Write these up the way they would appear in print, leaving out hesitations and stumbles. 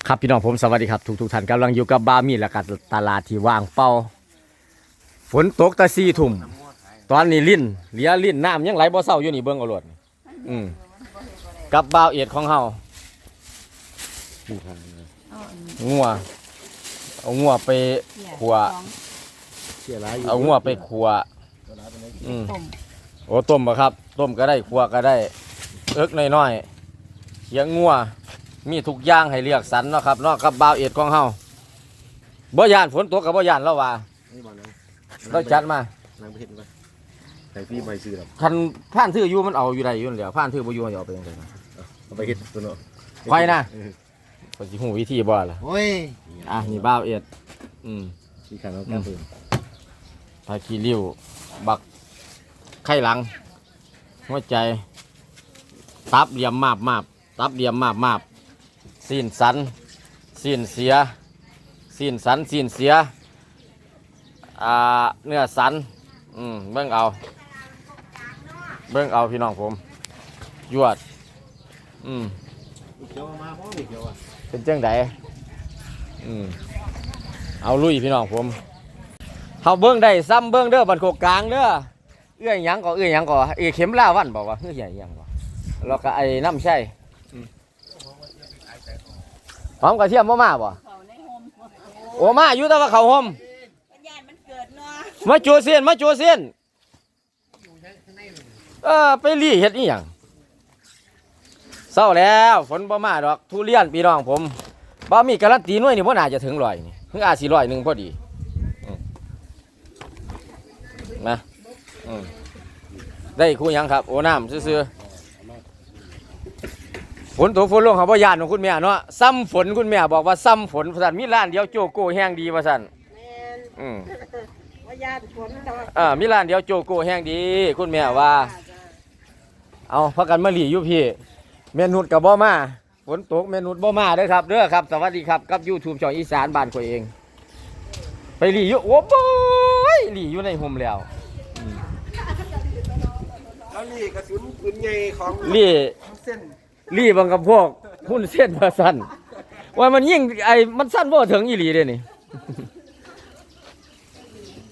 ครับพี่น้องผมสวัสดีครับทุกท่านกำลังอยู่กับบามีและกับตลาดที่ว่างเป้าฝนตกตะซีทุ่มตอนนี้ลิ้นเหลียลิ้นน้ำยังไหลบ่เศร้าอยู่นี่เบิ่งเอาโลดกับบ่าวเอียดของเฮางัวเอางัวไปขัวเอางัวไปขัวโอ้ต้มบ่ครับต้มก็ได้ขัวก็ได้เอิกน้อยๆเขียงงัวมีทุกอย่างให้เลือกสรรเนาะครับเนาะกับบ่าวเอ็ดของเฮาบ่ย่านฝนตกกับบ่ย่านแล้วว่าเราจัดมานั่งไปเห็นไปใส่พี่ใบซื้อหรอคันผ่านถืออยู่มันเอาอยู่ได้อยู่แล้วผ่านถือบ่อยู่มันเอาไปจังได๋เอาไปเห็นตัวเนาะไฟนะก็สิฮู้วิธีบ่ล่ะโอ้ยนี่บ่าวเอ็ดขี้ขันเอาแก้มเพิ่มผ้าขี้ริ้วบักไข่หลังหัวใจตับเหลี่ยมมาบตับเหลี่ยมมาบซีนสันซีนเสียซีนสันซีนเสียเนื้อสันเบิ่งเอาพี่น้องผมยวดเป็นจังไดเอาลุยพี่น้องผมเฮาเบิ่งได้ซ้ำเบิ่งเด้อบันโคกกลางเด้อเอื้อยหยังก็เข็มล่าวันบอกว่าเอื้อยหยังบ่แล้วก็ไอ้น้ำใช่หอมกระเทียมมาบ่โอ้มาอยู่แต่ว่าเขาห่มมาจูเซียนไปรีเฮ็ดอีหยังเศร้าแล้วฝนบ่มาดอกทุเรียนพี่น้องผมบ่มีการันตีหน่วยนี่บ่น่าจะถึง100นี่เพิ่งอาจสิ100นึงพอดีนะได้คู่หยังครับโอ้น้ำซื่อฝนตกฝนลงเขาบ่ย่านของคุณแม่เนาะซ้ำฝนคุณแม่บอกว่าซ้ำฝนว่าซั่นมีร้านเดียวโจโก้แห้งดีว่าซั่นว่าย่านฝนดอกมีร้านเดียวโจโก้แห้งดีคุณแม่ว่าเอาพักกันมาหลีอยู่พี่เมนุดกับบ่มาฝนตกเมนุดบ่มาเด้อครับครับสวัสดีครับกับ YouTube ช่องอีสานบ้านข่อยเองไปหลีอยู่โอ้โหหลีอยู่ในห่มแล้วแล้วนี่กระสุนปืนใหญ่ของเส้นรีบังกับพวกหุ้นเส้นมาสั้นว่ามันยิ่งมันสั้นบ่ถึงอีหลีเด้นี่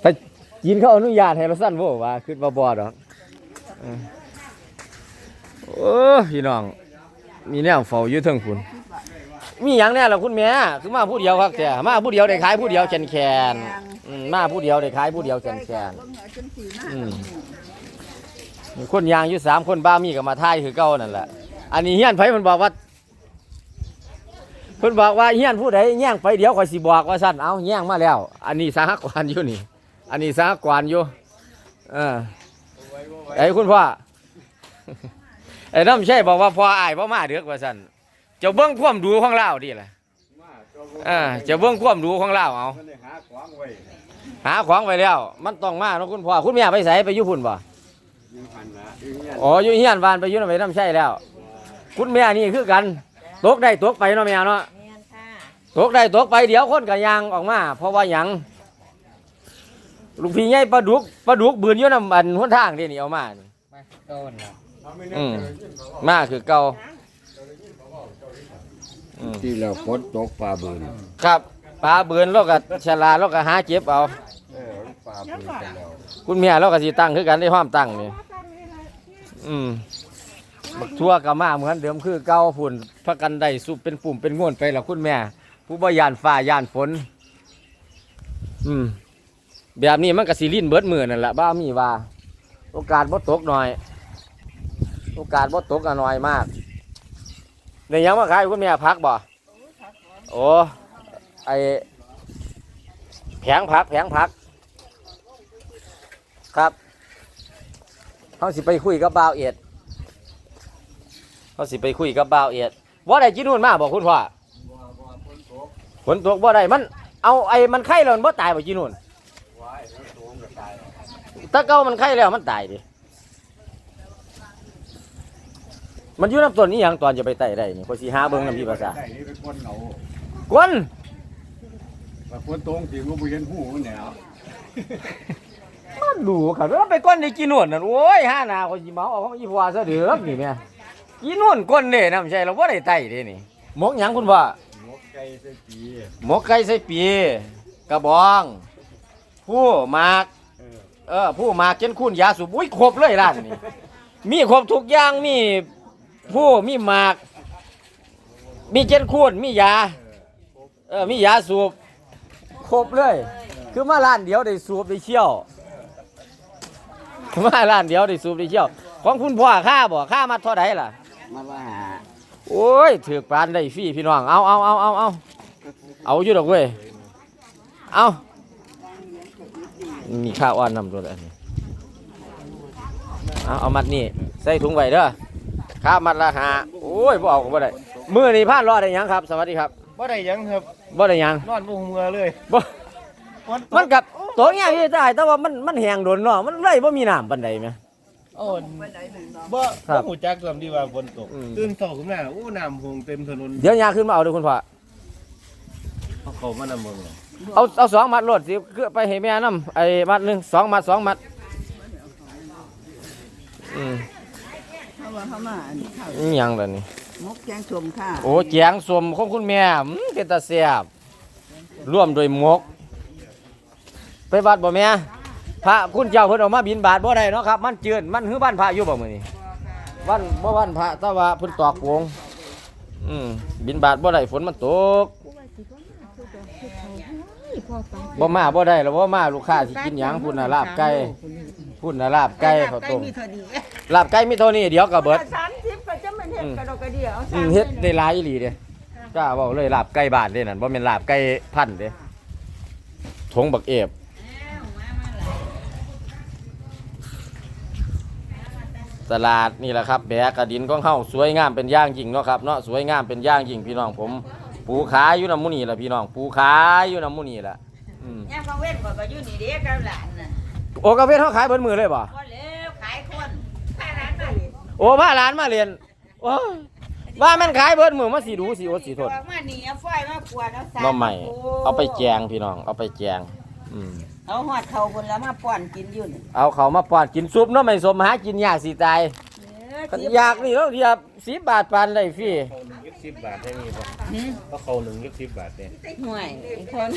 ถ้ายินเขาอนุญาตให้เราสั้นบ่ว่าคือบ่ดอกโอ้พี่น้องมีแนวเฝ้าอยู่เทิงพุ่นมีหยังแน่ล่ะคุณแม่คือมาผู้เดียวครับแต่มาผู้เดียวได้ขายผู้เดียวแคนมาผู้เดียวได้ขายผู้เดียวแคนคนยางอยู่3คนบ้ามีก็มาทายคือเก่านั่นแหละอันนี้เฮียนไผมันบอกว่าเพิ่นบอกว่าเฮียนผู้ใดแย่งไปเดี๋ยวข่อยสิบอกว่าซั่นเอาแย่งมาแล้วอันนี้สหกรณ์อยู่นี่อันนี้สหกรณ์อยู่ไอ้คุณพ่อไอ้น้ำใช่บอกว่าพ่ออ้ายบ่มาเด้อว่าซั่นเจ้าเบิ่งความดูของเราดิล่ะเจ้าเบิ่งความดูของเราเอาหาของไว้แล้วมันต้องมาเนาะคุณพ่อคุณแม่ไปไสไปอยู่พุ่นบ่อ๋ออยู่เฮียนบ้านไปอยู่นำไปน้ำใช่แล้วคุณแม่นี่คือกันตกได้ตกไปเนาะแม่เนาะตกได้ตกไปเดี๋ยวคนกับยางออกมาเพราะว่าหยังลูกพี่ใหญ่ปลาดุกบืนอยู่น้ำอันหนทางเดี๋ยวนี้เอามามาคือเก่าที่เราฝนตกปลาบืนครับปลาบืนเราก็ฉลาดเราก็หาเจ็บเอาปลาบืนกันแล้วคุณแม่เราก็สิตั้งคือกันได้ความตั้งนี่บักทั่วกับมาเหมือนเดิมคือเก่าฝุ่นพักกันได้สุบเป็นปุ่มเป็นง่วนไปแล้วคุณแม่ผู้บ่ยานฟ้ายานฝนแบบนี้มันก็สิลิ้นเบิดมือนั่นแหละบ้ามีว่าโอกาสบ่ตกหน่อยโอกาสบ่ตกก็น้อยมากในยังมาขายคุณแม่พักบ่โอ้ไอแผงพักครับเขาสิไปคุยกับบ่าวเอียดว่าได้กินนู่นมาบอกคุณพ่อฝนตกว่าได้มันเอามันไข่แล้วมันบ่ตายบ่กินนู่นถ้าเก่ามันไข่แล้วมันตายดิมันอยู่น้ำต้นนี้ยังตอนจะไปไต่ได้นี่คนสีหาเบิ้งน้ำพี่ภาษากวนฝนตกถึงก็ไปเห็นหูมันแล้วมันดูครับแล้วไปก้อนในกินนู่นนั่นโอ้ยห้านาคนสีเมาเอาของอีพัวซะเดือดนี่แม่กินนู่นก้นเนี่ยนะไม่ใช่เราว่าได้ไต่ดินี่มกยังคุณพ่อมกไก่ ก่ใส่ปี หมกไก่ใส่ปีกระบองผู้หมาก ผู้หมากเจนคุณยาสูบอุ้ยครบเลยร้านนี้มีครบทุกอย่างมีผู้มีหมากมีเจนคุณมียามียาสูบครบเลยคือมาร้านเดียวได้สูบได้เชี่ยวมาร้านเดียวได้สูบได้เชี่ยวของคุณพ่อค่าบ่ค่ามาเท่าไหร่ล่ะ มาว่าหา โอ้ยถือปานได้ฟรีพี่น้องเอาอยู่ดอกเว้ยเอามีข้าวอ่อนนำตัวอันนี้เอามัดนี่ใส่ถุงไว้เด้อค่ามัดละหาโอ้ยบ่เอาก็บ่ได้มื้อนี้ผ่านรอดได้หยังครับสวัสดีครับ บ่ได้หยังครับ บ่ได้หยัง นอนบ่หัวเลย บ่มันกับตัวเงี้ยพี่ได้แต่ว่ามันแห้งโดนเนาะมันเลยบ่มีน้ำปานใดแม่ โอ้บ่ ครับ หูจักลำดีว่าฝนตก อืม ตื่นเช้าขึ้นมาโอ้น้ำหงเต็มถนน เดี๋ยวยาขึ้นมาเอาเด้อคุณพ่อ เขามานำเมืองเลย เอาสองมัดโลดสิคือไปให้แม่นำไอ้มัดหนึงสองมัดเขามาอันนี้ข้าว อิหยังล่ะนี่ มกแกงชมค่ะ โอ้แจงสมของคุณแม่เป็นตาแซ่บร่วมโดวยหมก ไปวัดบ่แม่พระคุณเจ้าเพิ่นเออกมาบิณฑบาตบ่ได้เนาะครับมันเจือนมันคือบ้านพระอยู่บ่มื้อนี้วันบ่วันพระแต่ว่าเพิ่นตอกโปงบิณฑบาตบ่ได้ฝนมันตกบ่มาบ่ได้แล้วบ่มาลูกค้าสิกินหยังพุ่นน่ะลาบไก่พุ่นน่ะลาบไก่ข้าวต้ม มีเท่านี้ ลาบไก่มีเท่านี้เดี๋ยวก็เบิด 30ก็จะมันเฮ็ดกระดกกระเดี่ยว เฮ็ดได้หลายอีหลีเด้กล้าเว้าเลยลาบไก่บ้านเด้นั่นบ่แม่นลาบไก่พันธุ์เด้ทงบักเอฟตลาดนี่แหละครับแบกกระดินของเฮาสวยงามเป็นอย่างยิ่งเนาะครับเนาะสวยงามเป็นอย่างยิ่งพี่น้องผมปูขายอยู่น้ำมูนี่ล่ะพี่น้องปูขายอยู่น้ำมูนี่ล่ะย่างบางเว้นก็อยู่นี่เด้กับหลานน่ะ โอกาเวทเฮาขายเบิดมือเลยบ่ บ่แล้วขายคนขายร้านมานี่ โอ้พาหลานมาเรียนโอ้ยว่ามันขายเบิดมือมาสิดูสิอดสิทน มานี่เอาฝ้ายมาปวดเอาสาร น้อใหม่เอาไปแจงพี่น้องเอาไปแจงเอาหอดเขาบนแล้วมาป้อนกินอยู่นี่ เอาเขามาป้อนกินซุปเนาะไม่สมหากินยากสิตายอยากนี่แล้วเดียบ10 บาทปานได้ฟรี เขาหนึ่ง20 บาทได้มีป่ะก็เขาหนึ่ง20 บาทเนี่ย ห่วยคน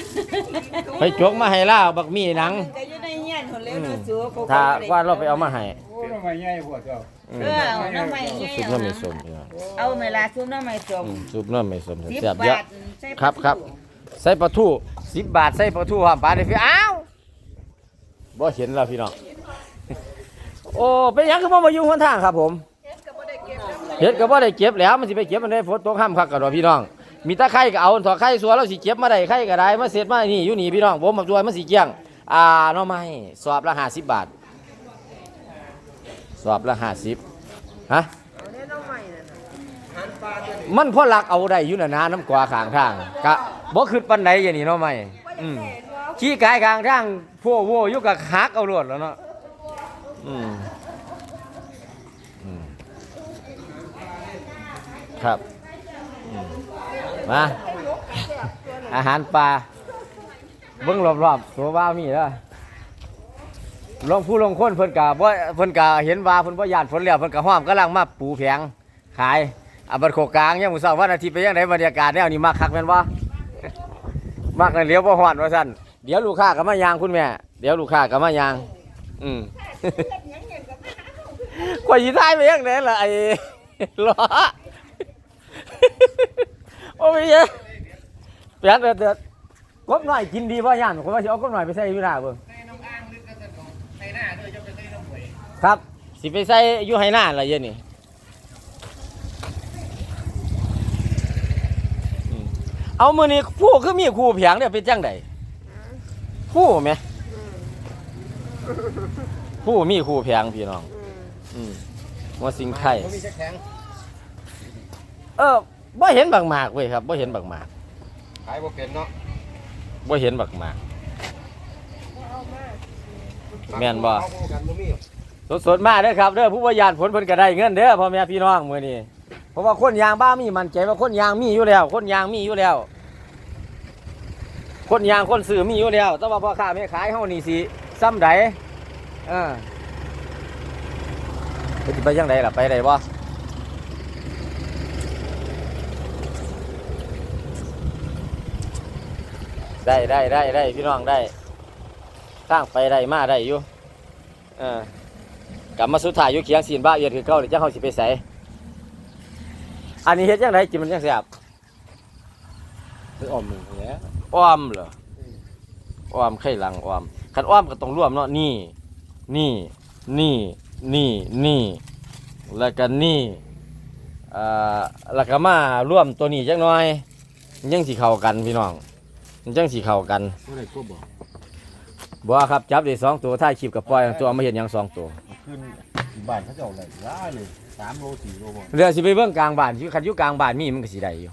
ไปจกมาให้ล่าบักมีหนัง ก็อยู่ในเงี้ยคนเล็วเนาะสูก็ ถ้าว่าเราไปเอามาให้ โอ้ทำไมใหญ่พวกเจ้า เอาน้ำใหม่เงี้ย ซุปน้ำไม่สมพี่น้อง เอาเวลาซุปน้ำใหม่จม ซุปน้ำไม่สม 10 เสียบเยอะ บาทใส่ ครับใส่ปลาทู10 บาทใส่ปลาทูหอมปลาได้ฟรีอ้าวบ่เห็นแล้วพี่น้องโอ้เป็นหยังคือบ่มาอยู่หนทางครับผมเฮ็ดก็บ่ได้เก็บแล้วมันสิไปเก็บมันได้ฝนตกห้ามคักกันดอกพี่น้องมีตะไคร้ก็เอาถอไข่สัวเราสิเก็บมาได้ไข่ก็ได้มาเสร็จมานี่อยู่นี่พี่น้องผมมาด้วยมันสิเกี้ยงหน่อไม้สอบละ50 บาทสอบละ50ฮะมันพอลักเอาได้อยู่น่ะนะน้ำกว่าข้างทางกะบ่คิดปานใดอย่างนี้หน่อไม้ขี้กายข้างทางพวกโวอยู่กับหักเอาโลดแล้วเนาะครับมาอาหารปลาเบิ่งรอบๆตัวว่ามีเด้อลงผู้ลงคนเพิ่นก็บ่เพิ่นก็เห็นว่าเพิ่นบ่ย่านฝนแล้วเพิ่นก็ฮ้อมกำลังมาปูแผงขายบัดโคกลางยามมื้อเช้าวันอาทิตย์ไปจังได๋บรรยากาศแนวนี้มักคักแม่นบ่มักนั่นเลี้ยวบ่ฮ้อนว่าซั่นเดี๋ยวลูกค้าก็มายางคุณแม่เดี๋ยวลูกค้าก็มายางข่อยสิทายไปจังได๋ล่ะไอ้ล้อโอ้ยเปียกเดือดกบหน่อยกินดีป่ะย่านผมว่าสิเอากบหน่อยไปใส่อยู่หน้าเบิ่งครับสิไปใส่อยู่ให้หน้าอะไรเยอะนี่เอามือนี้ผู้คือมีคู่เพียงเนี่ยเป็นจังไดผู้ไหมผู้มีคู่เพียงพี่น้องว่าสิงไข่บ่เห็นบักหมากเว้ยครับบ่เห็นบักหมาก ขายบ่เป็นเนาะ บ่เห็นบักหมากแม่นบ่สดๆมาเด้อครับเด้อผู้บ่ยานฝนเพิ่นก็ได้เงินเด้อพ่อแม่พี่น้องมื้อนี้เพราะว่าคนยางบ้ามีมั่นใจว่าคนยางมีอยู่แล้วคนยางมีอยู่แล้วคนยางคนซื้อมีอยู่แล้วแต่ว่าพ่อค้าแม่ขายเฮานี่สิซ้ำใดสิไปจังไดล่ะไปได้บ่ ได้พี่น้องได้ทางไปได้มาได้อยู่กลับมาสุดท้ายอยู่เคียงศีลบ้าเอียดคือเก่าเดี๋ยวจะเฮาสิไปไสอันนี้เฮ็ดจังไดกินมันจังแซ่บ คืออ้อมหนึ่งแหละ อ้อมเหรออ้อมไข่หลังอ้อมคันอ้อมก็ต้องรวมเนาะนี่แล้วก็นี่แล้วก็มาร่วมตัวนี้จักหน่อยมันจังสิเข้ากันพี่น้องมันจังสิเข้ากัน เมื่อไรก็บอก บ่ครับจับได้2ตัวถ่ายคลิปกับปล่อยตัวเอามาเฮ็ดหยัง2ตัว ขึ้นบ้านเขาจะเอาอะไรร้ายเลย3 โล 4 โลบ่ เรือสิไปเบิ่งกลางบ้านคันอยู่กลางบ้านมีมันก็สิได้อยู่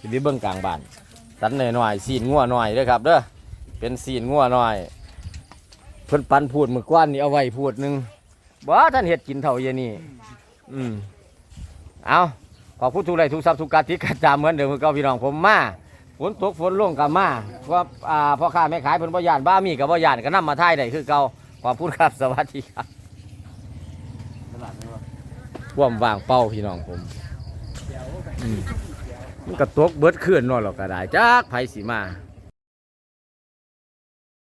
สิไปเบิ่งกลางบ้านสันน้อยๆซีนงัวน้อยเด้อครับเด้อเป็นซีนงัวน้อยเพิ่นปันพูดมื้อกว้านนี่เอาไว้พูดหนึงบ่ท่านเฮ็ดกินเท่าเยนี่เอาขอบคุณทุกไลค์ทุกซับทุกการที่กระจามเหมือนเดิมคือเก่าพี่น้องผมมาฝนตกฝนลงก็มาว่าพ่อค้าแม่ขายเพิ่นบ่ย่านบ้ามีก็บ่ย่านก็นำมาถ่ายได้คือเก่าขอบคุณครับสวัสดีครับ ตลาดไหมวะ ความว่างเป้าพี่น้องผมมันก็ตกเบิดขึ้นนอนหรอกก็ได้จักไผสิมา